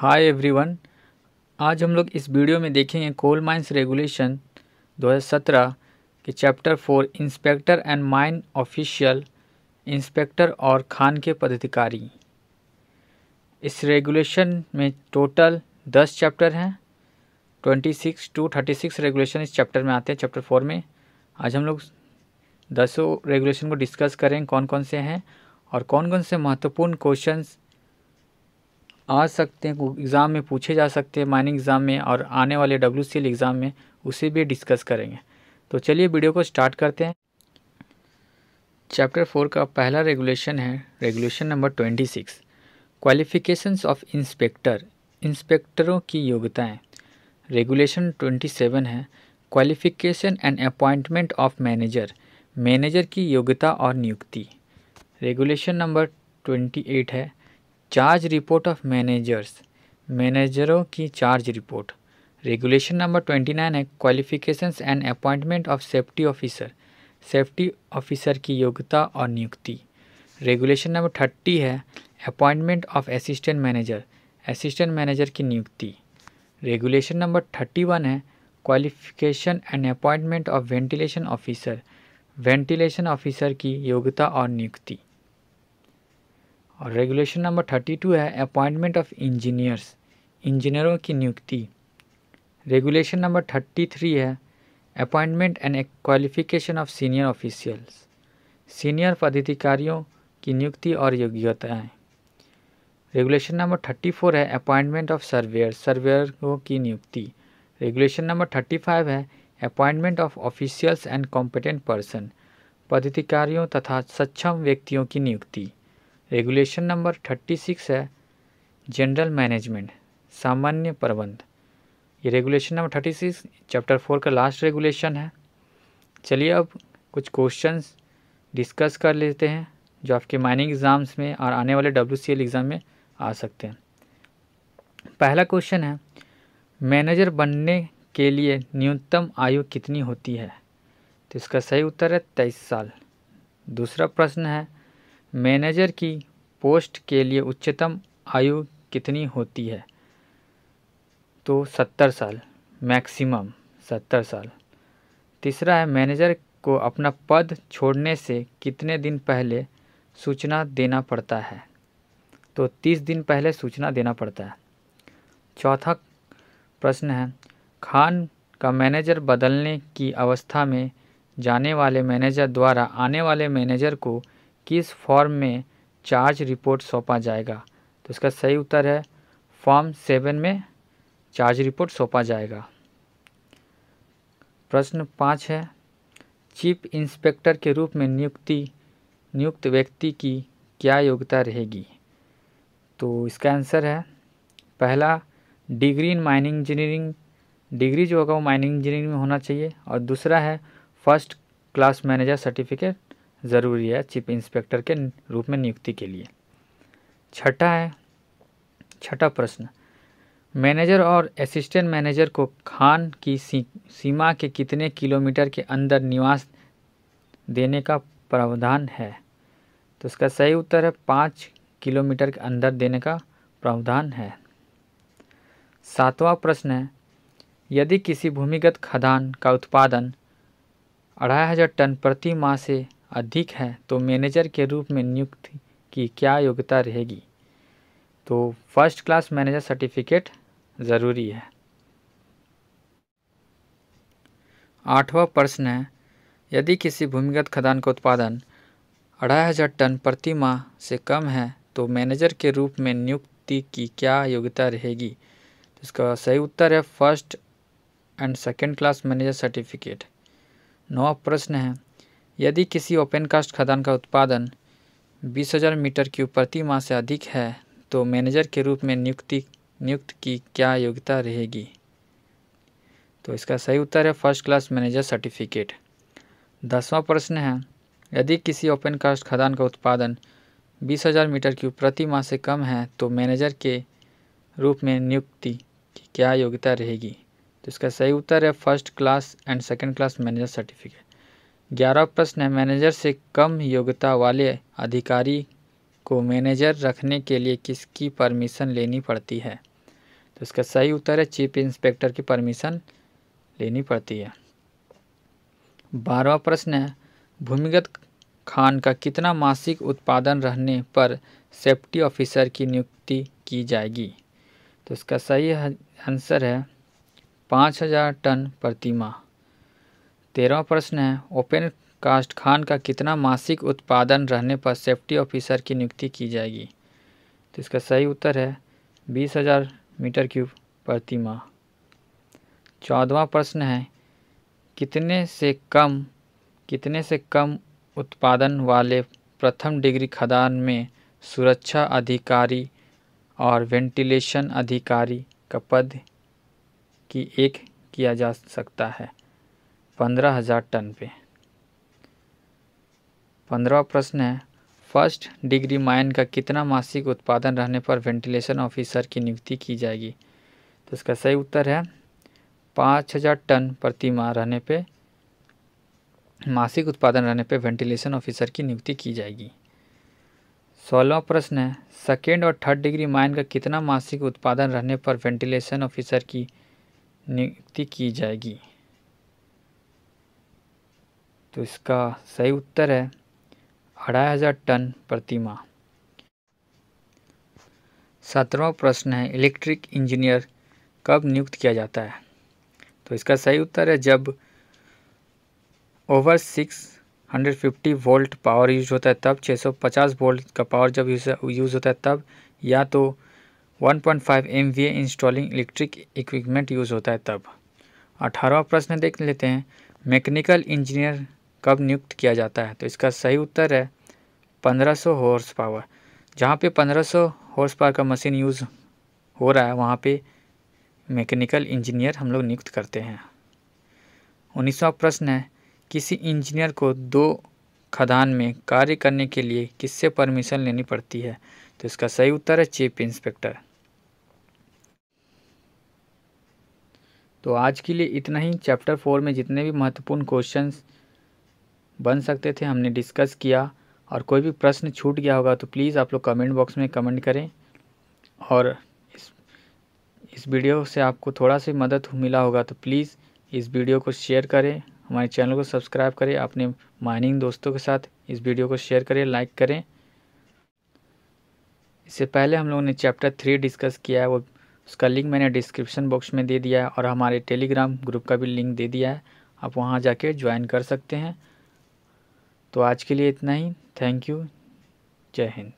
Hi everyone. आज हम लोग इस वीडियो में देखेंगे कोल माइंस रेगुलेशन 2017 के chapter 4 inspector and mine official, inspector और खान के पदाधिकारी। इस रेगुलेशन में टोटल 10 चैप्टर हैं। 26 to 36 रेगुलेशन इस चैप्टर में आते हैं, चैप्टर 4 में। आज हम लोग 10 रेगुलेशन को डिस्कस करें, कौन कौन से हैं और कौन कौन से महत्वपूर्ण क्वेश्चंस आ सकते हैं, एग्ज़ाम में पूछे जा सकते हैं, माइनिंग एग्ज़ाम में और आने वाले WCL एग्ज़ाम में, उसे भी डिस्कस करेंगे। तो चलिए वीडियो को स्टार्ट करते हैं। चैप्टर 4 का पहला रेगुलेशन है regulation number 26, qualifications of inspector, इंस्पेक्टरों की योग्यताएं। रेगुलेशन 27 है qualification and appointment of manager, manager की योग्यता और नियुक्ति। रेगुलेशन नंबर 28 है चार्ज रिपोर्ट ऑफ मैनेजर्स, मैनेजरों की चार्ज रिपोर्ट। रेगुलेशन नंबर 29 है qualifications and appointment of safety officer, safety officer की योग्यता और नियुक्ति। रेगुलेशन नंबर 30 है appointment of assistant manager, assistant manager की नियुक्ति। रेगुलेशन नंबर 31 है qualification and appointment of ventilation officer, ventilation officer की योग्यता और नियुक्ति। और रेगुलेशन नंबर 32 है अपॉइंटमेंट ऑफ इंजीनियर्स, इंजीनियरों की नियुक्ति। रेगुलेशन नंबर 33 है appointment and qualification of senior officials, senior पदाधिकारियों की नियुक्ति और योग्यताएं। रेगुलेशन नंबर 34 है अपॉइंटमेंट ऑफ सर्वेयर, सर्वेयरों की नियुक्ति। रेगुलेशन नंबर 35 है appointment of officials and competent person, पदाधिकारियों तथा सक्षम व्यक्तियों की नियुक्ति। रेगुलेशन नंबर 36 है जनरल मैनेजमेंट, सामान्य प्रबंध। ये रेगुलेशन नंबर 36 चैप्टर 4 का लास्ट रेगुलेशन है। चलिए अब कुछ क्वेश्चंस डिस्कस कर लेते हैं जो आपके माइनिंग एग्ज़ाम्स में और आने वाले WCL एग्ज़ाम में आ सकते हैं। पहला क्वेश्चन है मैनेजर बनने के लिए न्यूनतम आयु कितनी होती है? तो इसका सही उत्तर है 23 साल। दूसरा प्रश्न है मैनेजर की पोस्ट के लिए उच्चतम आयु कितनी होती है? तो 70 साल, मैक्सिमम 70 साल। तीसरा है मैनेजर को अपना पद छोड़ने से कितने दिन पहले सूचना देना पड़ता है? तो 30 दिन पहले सूचना देना पड़ता है। चौथा प्रश्न है खान का मैनेजर बदलने की अवस्था में जाने वाले मैनेजर द्वारा आने वाले मैनेजर को किस फॉर्म में चार्ज रिपोर्ट सौंपा जाएगा? तो इसका सही उत्तर है फॉर्म 7 में चार्ज रिपोर्ट सौंपा जाएगा। प्रश्न 5 है चीफ इंस्पेक्टर के रूप में नियुक्त व्यक्ति की क्या योग्यता रहेगी? तो इसका आंसर है पहला degree in mining engineering, degree जो होगा वो माइनिंग इंजीनियरिंग में होना चाहिए। और दूसरा है फर्स्ट क्लास मैनेजर सर्टिफिकेट ज़रूरी है चीफ इंस्पेक्टर के रूप में नियुक्ति के लिए। छठा प्रश्न मैनेजर और असिस्टेंट मैनेजर को खान की सीमा के कितने किलोमीटर के अंदर निवास देने का प्रावधान है? तो इसका सही उत्तर है 5 किलोमीटर के अंदर देने का प्रावधान है। 7वां प्रश्न है यदि किसी भूमिगत खदान का उत्पादन 2500 टन प्रति माह से अधिक है तो मैनेजर के रूप में नियुक्ति की क्या योग्यता रहेगी? तो फर्स्ट क्लास मैनेजर सर्टिफिकेट ज़रूरी है। 8वां प्रश्न है यदि किसी भूमिगत खदान का उत्पादन 2500 टन प्रति माह से कम है तो मैनेजर के रूप में नियुक्ति की क्या योग्यता रहेगी? तो इसका सही उत्तर है first and second class manager certificate. 9वां प्रश्न है यदि किसी ओपन कास्ट खदान का उत्पादन 20,000 मीटर क्यूब प्रति माह से अधिक है तो मैनेजर के रूप में नियुक्त की क्या योग्यता रहेगी? तो इसका सही उत्तर है फर्स्ट क्लास मैनेजर सर्टिफिकेट। 10वां प्रश्न है यदि किसी ओपन कास्ट खदान का उत्पादन 20,000 मीटर क्यूब प्रति माह से कम है तो मैनेजर के रूप में नियुक्ति की क्या योग्यता रहेगी? तो इसका सही उत्तर है first class and second class manager certificate. 11वां प्रश्न है मैनेजर से कम योग्यता वाले अधिकारी को मैनेजर रखने के लिए किसकी परमिशन लेनी पड़ती है? तो इसका सही उत्तर है चीफ इंस्पेक्टर की परमिशन लेनी पड़ती है। 12वां प्रश्न है, भूमिगत खान का कितना मासिक उत्पादन रहने पर सेफ्टी ऑफिसर की नियुक्ति की जाएगी? तो इसका सही आंसर है 5000 टन प्रति माह। 13वां प्रश्न है, ओपन कास्ट खान का कितना मासिक उत्पादन रहने पर सेफ्टी ऑफिसर की नियुक्ति की जाएगी? तो इसका सही उत्तर है 20,000 मीटर क्यूब प्रति माह। 14वां प्रश्न है, कितने से कम उत्पादन वाले प्रथम डिग्री खदान में सुरक्षा अधिकारी और वेंटिलेशन अधिकारी का पद की एक किया जा सकता है? 15,000 टन पे। 15वां प्रश्न है, फर्स्ट डिग्री माइन का कितना मासिक उत्पादन रहने पर वेंटिलेशन ऑफिसर की नियुक्ति की जाएगी? तो इसका सही उत्तर है 5,000 टन प्रति माह रहने पे मासिक उत्पादन रहने पे वेंटिलेशन ऑफिसर की नियुक्ति की जाएगी। 16वां प्रश्न है, सेकेंड और थर्ड डिग्री माइन का कितना मासिक उत्पादन रहने पर वेंटिलेशन ऑफिसर की नियुक्ति की जाएगी? तो इसका सही उत्तर है 2,500 टन प्रति माह। 17वां प्रश्न है, इलेक्ट्रिक इंजीनियर कब नियुक्त किया जाता है? तो इसका सही उत्तर है जब ओवर 650 वोल्ट पावर यूज होता है तब, 650 वोल्ट का पावर जब यूज़ होता है तब, या तो 1.5 MVA installing electric equipment use होता है तब। 18वां प्रश्न देख लेते हैं, मैकेनिकल इंजीनियर कब नियुक्त किया जाता है? तो इसका सही उत्तर है 1500 हॉर्स पावर। जहाँ पे 1500 हॉर्स पावर का मशीन यूज़ हो रहा है वहाँ पे मैकेनिकल इंजीनियर हम लोग नियुक्त करते हैं। 19वां प्रश्न है, किसी इंजीनियर को 2 खदान में कार्य करने के लिए किससे परमिशन लेनी पड़ती है? तो इसका सही उत्तर है चीफ इंस्पेक्टर। तो आज के लिए इतना ही। चैप्टर 4 में जितने भी महत्वपूर्ण क्वेश्चंस बन सकते थे हमने डिस्कस किया, और कोई भी प्रश्न छूट गया होगा तो प्लीज़ आप लोग कमेंट बॉक्स में कमेंट करें। और इस वीडियो से आपको थोड़ा सा मदद मिला होगा तो प्लीज़ इस वीडियो को शेयर करें, हमारे चैनल को सब्सक्राइब करें, अपने माइनिंग दोस्तों के साथ इस वीडियो को शेयर करें, लाइक करें। इससे पहले हम लोगों ने चैप्टर 3 डिस्कस किया है, वो उसका लिंक मैंने डिस्क्रिप्शन बॉक्स में दे दिया है, और हमारे टेलीग्राम ग्रुप का भी लिंक दे दिया है, आप वहाँ जाके ज्वाइन कर सकते हैं। तो आज के लिए इतना ही। Thank you. जय हिंद।